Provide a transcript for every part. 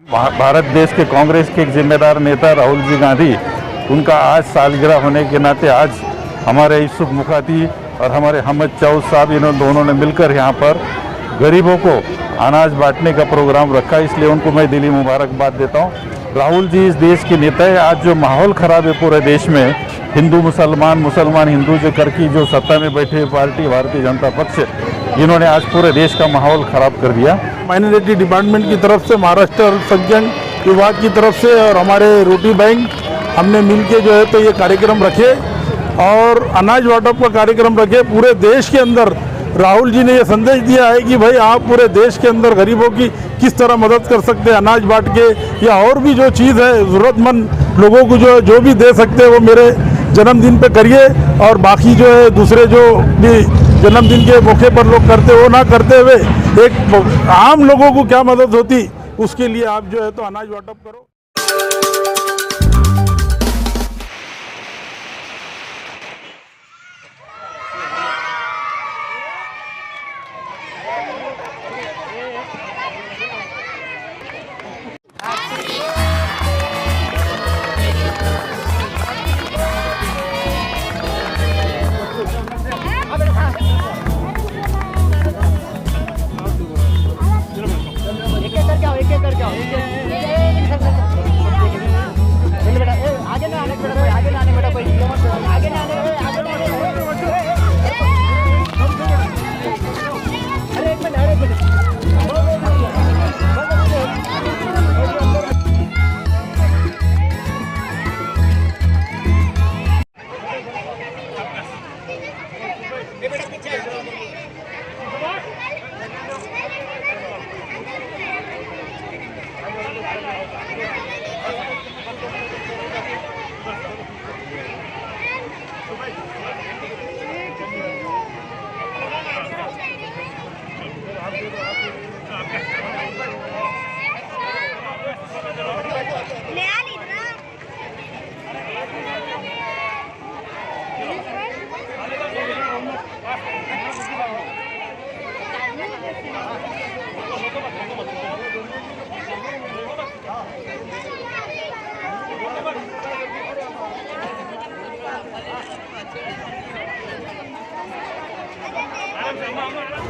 भारत देश के कांग्रेस के एक जिम्मेदार नेता राहुल जी गांधी, उनका आज सालगिरह होने के नाते आज हमारे यूसुफ मुखाती और हमारे हमद चाउस साहब इन्होंने दोनों ने मिलकर यहाँ पर गरीबों को अनाज बांटने का प्रोग्राम रखा, इसलिए उनको मैं दिली मुबारकबाद देता हूँ। राहुल जी इस देश के नेता है। आज जो माहौल ख़राब है पूरे देश में, हिंदू मुसलमान मुसलमान हिंदू जो करके जो सत्ता में बैठे पार्टी भारतीय जनता पक्ष, इन्होंने आज पूरे देश का माहौल ख़राब कर दिया। माइनॉरिटी डिपार्टमेंट की तरफ से, महाराष्ट्र अल्पसंख्यक विभाग की तरफ से और हमारे रोटी बैंक हमने मिलके जो है तो ये कार्यक्रम रखे और अनाज वाटप का कार्यक्रम रखे। पूरे देश के अंदर राहुल जी ने ये संदेश दिया है कि भाई आप पूरे देश के अंदर गरीबों की किस तरह मदद कर सकते हैं, अनाज बांट के या और भी जो चीज़ है ज़रूरतमंद लोगों को जो भी दे सकते हैं वो मेरे जन्मदिन पे करिए, और बाकी जो है दूसरे जो भी जन्मदिन के मौके पर लोग करते वो ना करते हुए एक आम लोगों को क्या मदद होती उसके लिए आप जो है तो अनाज वाटप करो।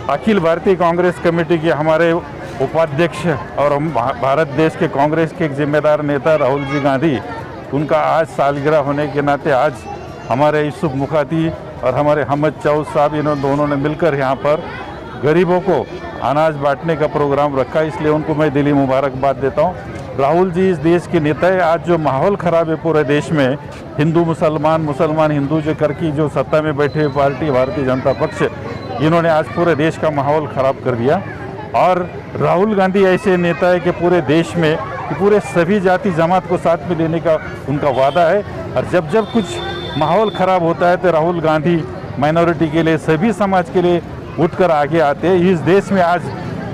अखिल भारतीय कांग्रेस कमेटी के हमारे उपाध्यक्ष और हम भारत देश के कांग्रेस के एक जिम्मेदार नेता राहुल जी गांधी, उनका आज सालगिरह होने के नाते आज हमारे यूसुफ मुखाती और हमारे हमद चाउस साहब इन्होंने दोनों ने मिलकर यहाँ पर गरीबों को अनाज बांटने का प्रोग्राम रखा, इसलिए उनको मैं दिली मुबारकबाद देता हूँ। राहुल जी इस देश के नेता है। आज जो माहौल ख़राब है पूरे देश में, हिंदू मुसलमान मुसलमान हिंदू जो करके जो सत्ता में बैठे पार्टी भारतीय जनता पक्ष, इन्होंने आज पूरे देश का माहौल ख़राब कर दिया। और राहुल गांधी ऐसे नेता है कि पूरे देश में कि पूरे सभी जाति जमात को साथ में लेने का उनका वादा है, और जब जब कुछ माहौल ख़राब होता है तो राहुल गांधी माइनॉरिटी के लिए, सभी समाज के लिए उठकर आगे आते हैं। इस देश में आज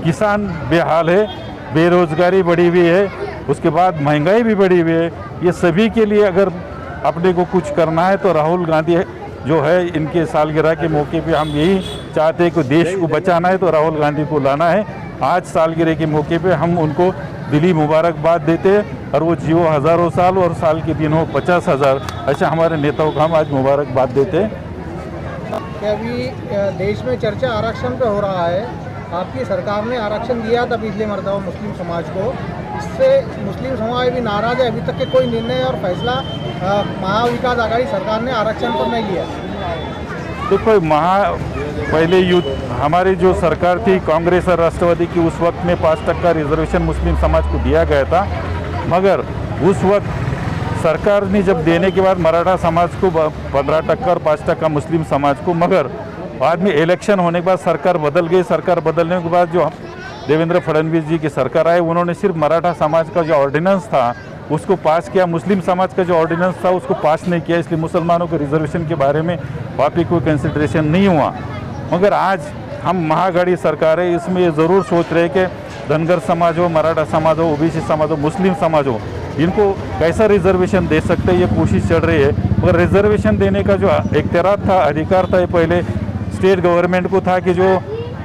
किसान बेहाल है, बेरोज़गारी बढ़ी हुई है, उसके बाद महंगाई भी बढ़ी हुई है। ये सभी के लिए अगर अपने को कुछ करना है तो राहुल गांधी जो है, इनके सालगिरह के मौके पे हम यही चाहते हैं कि देश को बचाना है तो राहुल गांधी को लाना है। आज सालगिरह के मौके पे हम उनको दिली मुबारकबाद देते हैं, और वो जियो हज़ारों साल और साल के दिन हो 50,000, ऐसा हमारे नेताओं को हम आज मुबारकबाद देते हैं। अभी देश में चर्चा आरक्षण पे हो रहा है। आपकी सरकार ने आरक्षण दिया था पिछले मरतबा मुस्लिम समाज को, इससे मुस्लिम समाज भी नाराज है। अभी तक के कोई निर्णय और फैसला महाविकास आघाड़ी सरकार ने आरक्षण पर नहीं लिया। देखो, पहले हमारी जो सरकार थी कांग्रेस और राष्ट्रवादी की, उस वक्त में 5% रिजर्वेशन मुस्लिम समाज को दिया गया था, मगर उस वक्त सरकार ने जब देने के बाद मराठा समाज को 15% और 5% मुस्लिम समाज को, मगर बाद में इलेक्शन होने के बाद सरकार बदल गई। सरकार बदलने के बाद जो देवेंद्र फडणवीस जी की सरकार आई, उन्होंने सिर्फ मराठा समाज का जो ऑर्डिनेंस था उसको पास किया, मुस्लिम समाज का जो ऑर्डिनेंस था उसको पास नहीं किया, इसलिए मुसलमानों के रिजर्वेशन के बारे में वाकई कोई कंसिडरेशन नहीं हुआ। मगर आज हम महागठी सरकार है, इसमें ये ज़रूर सोच रहे कि धनगर समाज हो, मराठा समाज हो, ओबीसी समाज हो, मुस्लिम समाज हो, इनको कैसा रिजर्वेशन दे सकते हैं, ये कोशिश चल रही है। मगर रिजर्वेशन देने का जो इख्तियार था, अधिकार था, ये पहले स्टेट गवर्नमेंट को था कि जो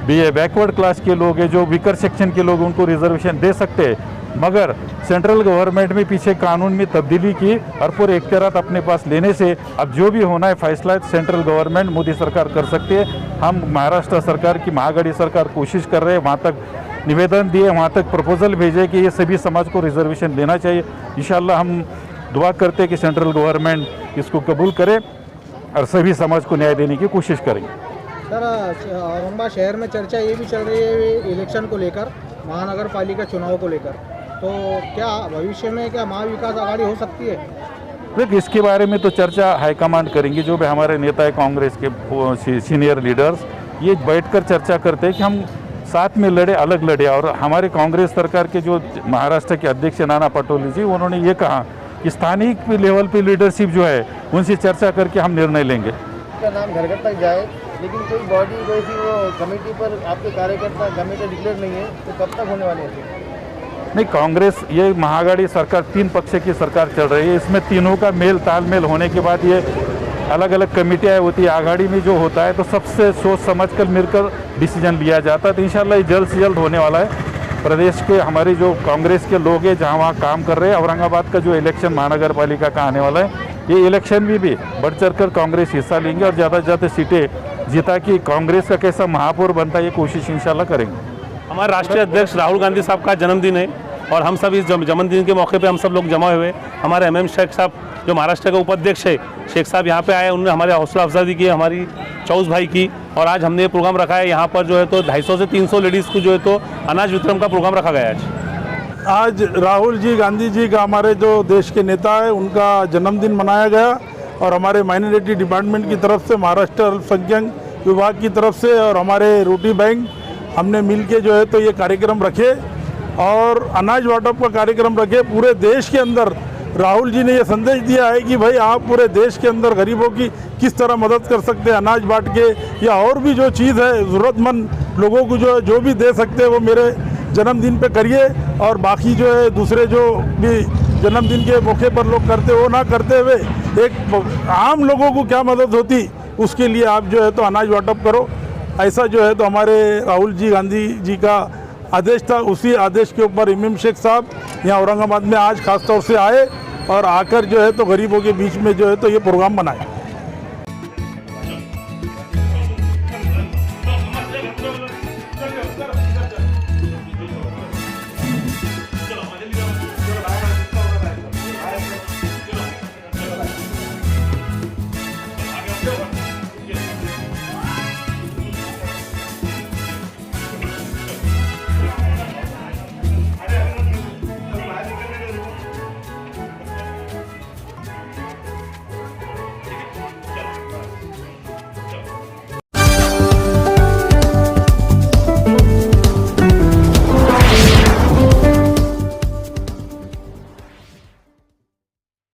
बैकवर्ड क्लास के लोग हैं, जो वीकर सेक्शन के लोग, उनको रिजर्वेशन दे सकते हैं। मगर सेंट्रल गवर्नमेंट में पीछे कानून में तब्दीली की और पूरे इख्तियारात अपने पास लेने से अब जो भी होना है फैसला सेंट्रल गवर्नमेंट मोदी सरकार कर सकती है। हम महाराष्ट्र सरकार की महाआघाड़ी सरकार कोशिश कर रहे हैं, वहाँ तक निवेदन दिए, वहाँ तक प्रपोजल भेजे कि ये सभी समाज को रिजर्वेशन देना चाहिए। इंशाल्लाह हम दुआ करते हैं कि सेंट्रल गवर्नमेंट इसको कबूल करे और सभी समाज को न्याय देने की कोशिश करेंगे। सर, औरंगाबाद शहर में चर्चा ये भी चल रही है इलेक्शन को लेकर, महानगर पालिका चुनाव को लेकर, तो क्या भविष्य में क्या महाविकास आघाड़ी हो सकती है? देखिए, इसके बारे में तो चर्चा हाईकमांड करेंगी, जो भी हमारे नेता है कांग्रेस के सीनियर लीडर्स, ये बैठकर चर्चा करते हैं कि हम साथ में लड़े, अलग लड़े। और हमारे कांग्रेस सरकार के जो महाराष्ट्र के अध्यक्ष नाना पटोले जी, उन्होंने ये कहा कि स्थानीय लेवल पे लीडरशिप जो है उनसे चर्चा करके हम निर्णय लेंगे। का नाम घर घर तक जाए, लेकिन कोई बॉडी कोई सी वो कमेटी पर आपके कार्यकर्ता कमेटी डिक्लेयर नहीं है, तो कब तक होने वाले हैं? नहीं, कांग्रेस ये महाआघाड़ी सरकार 3 पक्ष की सरकार चल रही है, इसमें तीनों का मेल तालमेल होने के बाद ये अलग अलग कमेटियाँ होती है। आघाड़ी में जो होता है तो सबसे सोच समझ कर मिलकर डिसीजन लिया जाता है। तो इंशाल्लाह ये जल्द से जल्द होने वाला है। प्रदेश के हमारे जो कांग्रेस के लोग हैं जहाँ वहाँ काम कर रहे हैं, औरंगाबाद का जो इलेक्शन महानगर पालिका का आने वाला है, ये इलेक्शन में भी बढ़ चढ़ कर कांग्रेस हिस्सा लेंगे और ज़्यादा से ज़्यादा सीटें जीता कि कांग्रेस का कैसा महापौर बनता है, ये कोशिश इंशाल्लाह करेंगे। हमारे राष्ट्रीय अध्यक्ष राहुल गांधी साहब का जन्मदिन है और हम सब इस जन्मदिन के मौके पे हम सब लोग जमा हुए। हमारे एमएम शेख साहब जो महाराष्ट्र के उपाध्यक्ष है, शेख साहब यहाँ पे आए, उन्होंने हमारे हौसला अफजाई की, हमारी चौस भाई की, और आज हमने ये प्रोग्राम रखा है यहाँ पर जो है तो 250 से 300 लेडीज़ को जो है तो अनाज वितरण का प्रोग्राम रखा गया है। आज राहुल जी गांधी जी का, हमारे जो देश के नेता है, उनका जन्मदिन मनाया गया और हमारे माइनॉरिटी डिपार्टमेंट की तरफ से, महाराष्ट्र अल्पसंख्यक विभाग की तरफ से और हमारे रोटी बैंक, हमने मिल के जो है तो ये कार्यक्रम रखे और अनाज वाटप का कार्यक्रम रखे। पूरे देश के अंदर राहुल जी ने ये संदेश दिया है कि भाई आप पूरे देश के अंदर गरीबों की किस तरह मदद कर सकते हैं, अनाज बांट के या और भी जो चीज़ है ज़रूरतमंद लोगों को जो भी दे सकते हैं वो मेरे जन्मदिन पे करिए, और बाकी जो है दूसरे जो भी जन्मदिन के मौके पर लोग करते वो ना करते हुए एक आम लोगों को क्या मदद होती उसके लिए आप जो है तो अनाज वाटप करो। ऐसा जो है तो हमारे राहुल जी गांधी जी का आदेश था। उसी आदेश के ऊपर इमाम शेख साहब यहाँ औरंगाबाद में आज खास तौर से आए और आकर जो है तो गरीबों के बीच में जो है तो ये प्रोग्राम बनाए।